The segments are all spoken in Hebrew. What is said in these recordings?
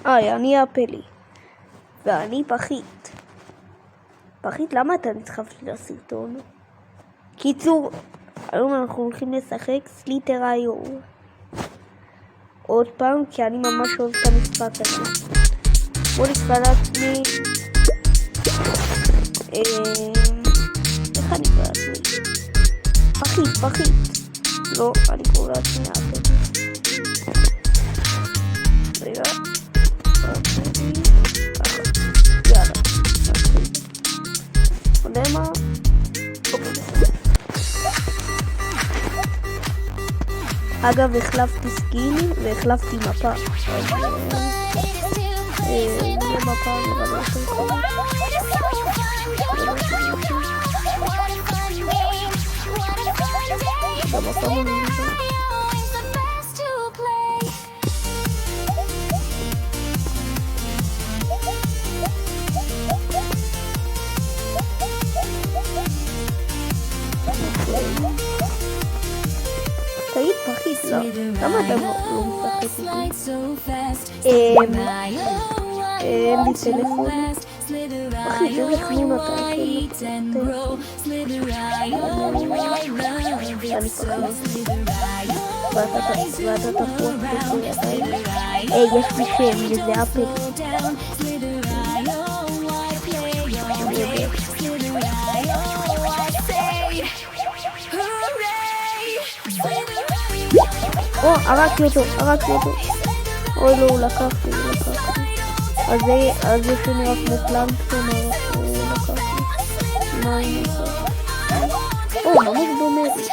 אני אפלי. ואני פחית. פחית, למה אתה נסחף לי לסרטון? קיצור, היום אנחנו הולכים לשחק סליטר.io. עוד פעם, כי אני ממש אוהב את המשחק הזה. בוא נקרא לעצמי... איך אני קורא לעצמי? פחית. לא, אני קורא לעצמי אפלי. רגע. יאללה. אתה יודע מה? אגב, החלפתי סקינים והחלפתי מפה. מפה תגיד פחית, לא? למה אתה לא משחק איתי? אין לי טלפון. פחית, איזה חנון אתה? אני פחית. ואתה תפוח בקוראים. יש לי שם, וזה אפל. הרגתי אותו. אוי לא, הוא לקח לי. אז יש לי רק בפלנקטון, הוא לקח לי. מה אני עושה? ממש דומה לי.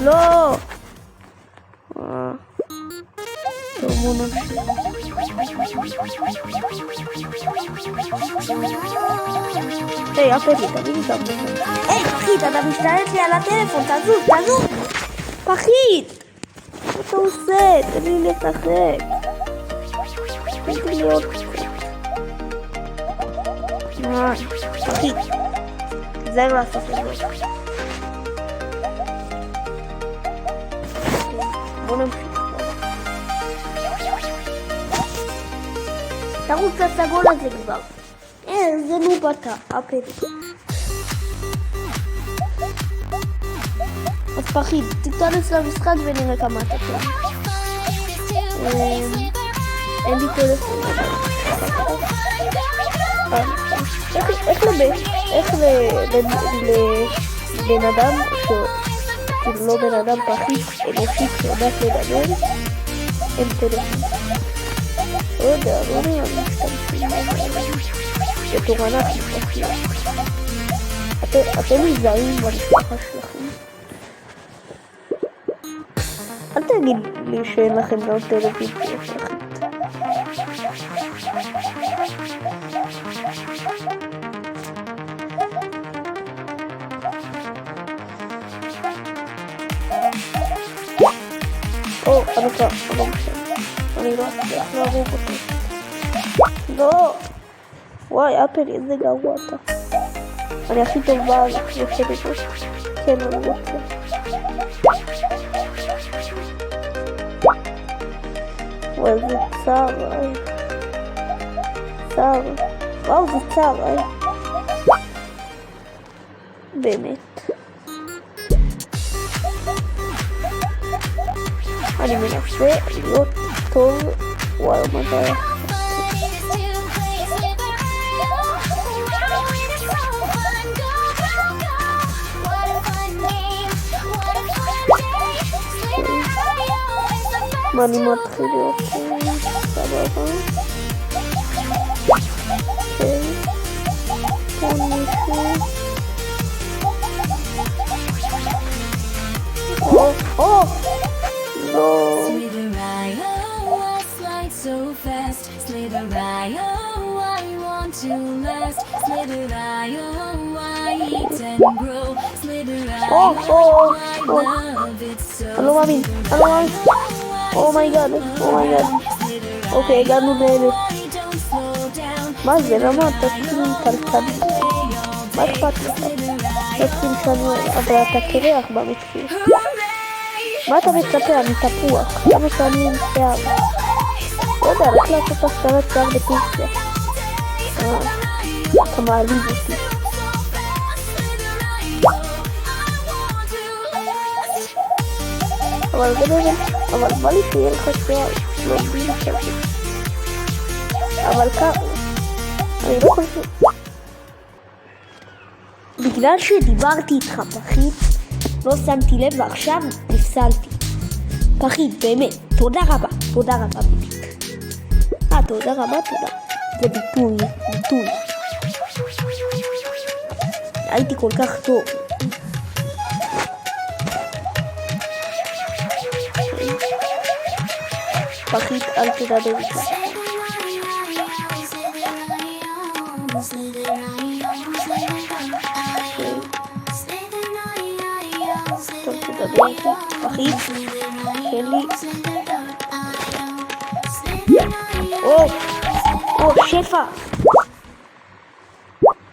לא! טוב, בוא נמשיך. היי, אפלי, תביא לי גם בזה. היי, פחית, אתה משתלט לי על הטלפון, תזוז! פחית! מה אתה עושה? תן לי לשחק. תן לי להיות קצת. פחית. תזהר לעשות את זה. בוא נמשיך. תרוץ לסגול הזה כבר. זה נובטה, אפלי. אז פחית, תיכנס למשחק ונראה כמה אתה טוב. אין לי טלפון. איך לבן אדם, כאילו לא בן אדם פחית, אנושית שיודעת לדבר, אין טלפון. לא יודע, לא נראה לי משתמשים בתורנת משתמשים. אתם מזהים במשפחה שלכם? אל תגיד לי שאין לכם גם טלוויזיה פחית. אני לא אצליח להרוג אותו. לא! וואי, אפלי, איזה גרוע אתה. אני הכי טובה על יושבת פה. כן, אני רוצה. וואי, זה צער, צער. וואו, זה צער, באמת. אני מנסה להיות טוב. וואי, מה זה היה? מה אני מתחיל להיות סבבה? פה מישהו. לא. אני לא מאמין. אומייגאד. אוקיי, הגענו ל-1000. מה זה? למה אתה כאילו קלקל? מה אכפת לך? רוצים שאני אבל אתה קרח במתחיל. מה אתה מצפה? אני תפוח. כמה שאני עם שיער. לא יודע, רק לעשות הסתרת שיער בטורקיה. אתה מעליב אותי. אבל בא לי שיהיה לך שיער. לא מבין עכשיו. אבל ככה. אני לא חושב. בגלל שדיברתי איתך פחית, לא שמתי לב ועכשיו נפסלתי. פחית, באמת, תודה רבה בדיוק. תודה רבה. זה ביטוי. הייתי כל כך טוב. פחית, אל תדבר איתך. תדבר איתי, פחית, תן לי. או, שפע.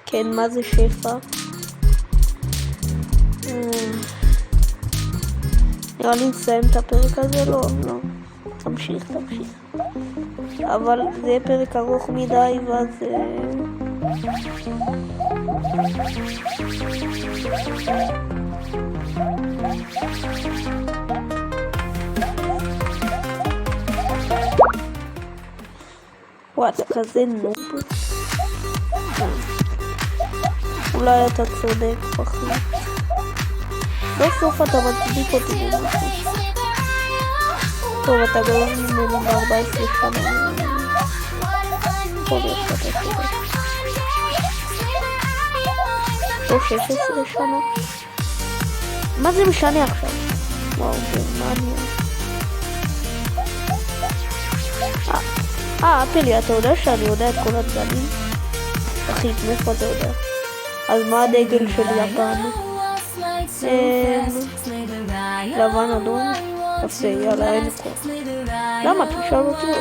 כן, מה זה שפע? נראה לי נסיים את הפרק הזה? לא. תמשיך. אבל זה יהיה פרק ארוך מדי ואז... וואי, אתה כזה נוב. אולי אתה צודק פחית. בסוף אתה מצדיק אותי במשהו. טוב, אתה גורם ממנו ב-14 שנה. טוב, יש לך צודק. טוב, 16 שנה. מה זה משנה עכשיו? וואו, גרמניה. אפלי, אתה יודע שאני יודע את כל הצדדים? אחי, מאיפה אתה יודע? אז מה הדגל של יפן? לבן אדום? יפה, יאללה, אין כוח. למה? תשאל אותי עוד.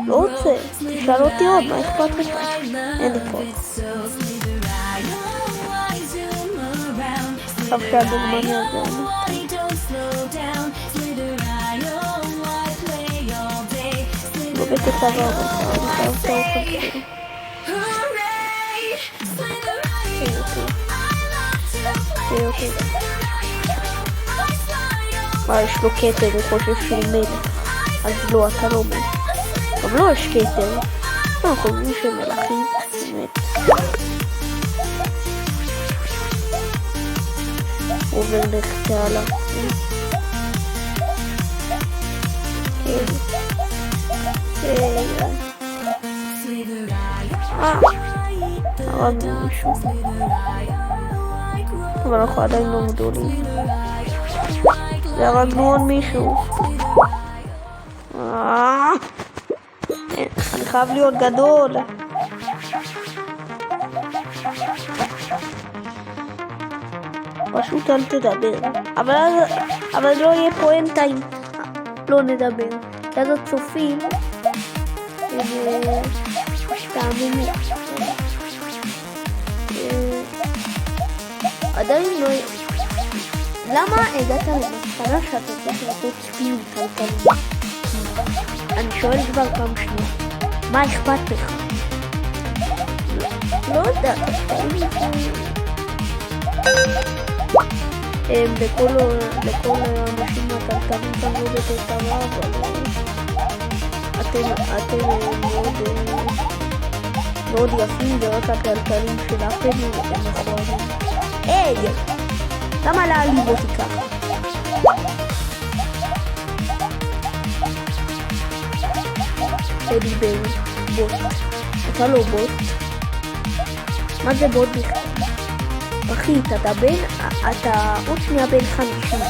לא רוצה, תשאל אותי עוד, מה אכפת לך? אין לי כוח. עכשיו שהגרמניה זה אני. לא בכתבה, אבל אני חייבת אותך. אוקיי. יש לו כתר, הוא חושב שהוא מלך. אז לא, אתה לא מלך. גם לא יש כתר. אנחנו חושבים שמלכים. באמת. עובר לחתעלה. הרגנו מישהו. אבל אנחנו עדיין לא גדולים. והרגנו עוד מישהו. אני חייב להיות גדול. פשוט אל תדבר. אבל לא יהיה פה אין טיים. לא נדבר. כי אז הצופים תאמיני. עדיין לא... למה הגעת למסקנה שאתה צריך לעשות ספין כלכלי? אני שואל כבר פעם שנייה. מה אכפת לך? לא יודע, לכל האנשים הכלכליים כאן לא בתותרה, אבל אתם מאוד יפים ורק הכלכליים של אפלי הם מכוערים. היי! למה להעליב אותי ככה? אלי בן בוט. אתה לא בוט? מה זה בוט בכלל? אחי, אתה עוד שנייה בן 50.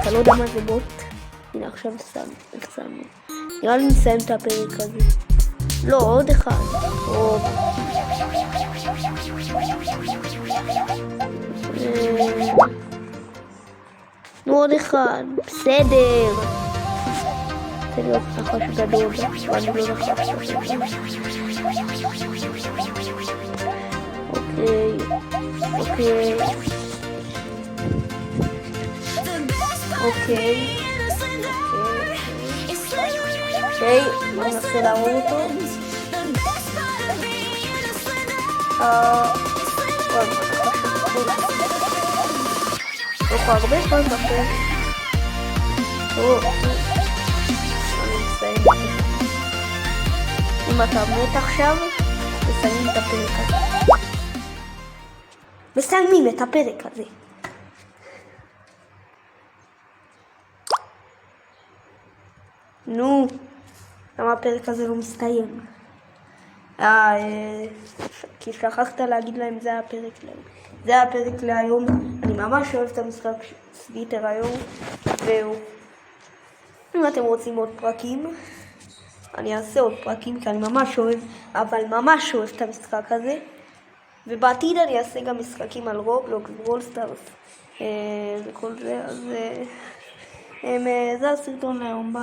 אתה לא יודע מה זה בוט? הנה עכשיו סתם. נראה לי נסיים את הפרק הזה. לא, עוד אחד. נו עוד אחד. בסדר. זה להיות נחש גדול, ואני לא נחש. אוקיי. אוקיי, בוא ננסה להרוג אותו. לא פה הרבה זמן בפרק. אני מסיים. אם אתה מת עכשיו, מסיימים את הפרק הזה. מסיימים את הפרק הזה. נו, למה הפרק הזה לא מסתיים? כי שכחת להגיד להם זה הפרק להיום. זה הפרק להיום. אני ממש אוהב את המשחק סוויטר היום. והוא. אם אתם רוצים עוד פרקים, אני אעשה עוד פרקים כי אני ממש אוהב, אבל ממש אוהב את המשחק הזה. ובעתיד אני אעשה גם משחקים על רובלוקס, ברול סטארס וכל זה. אז זה הסרטון להיום.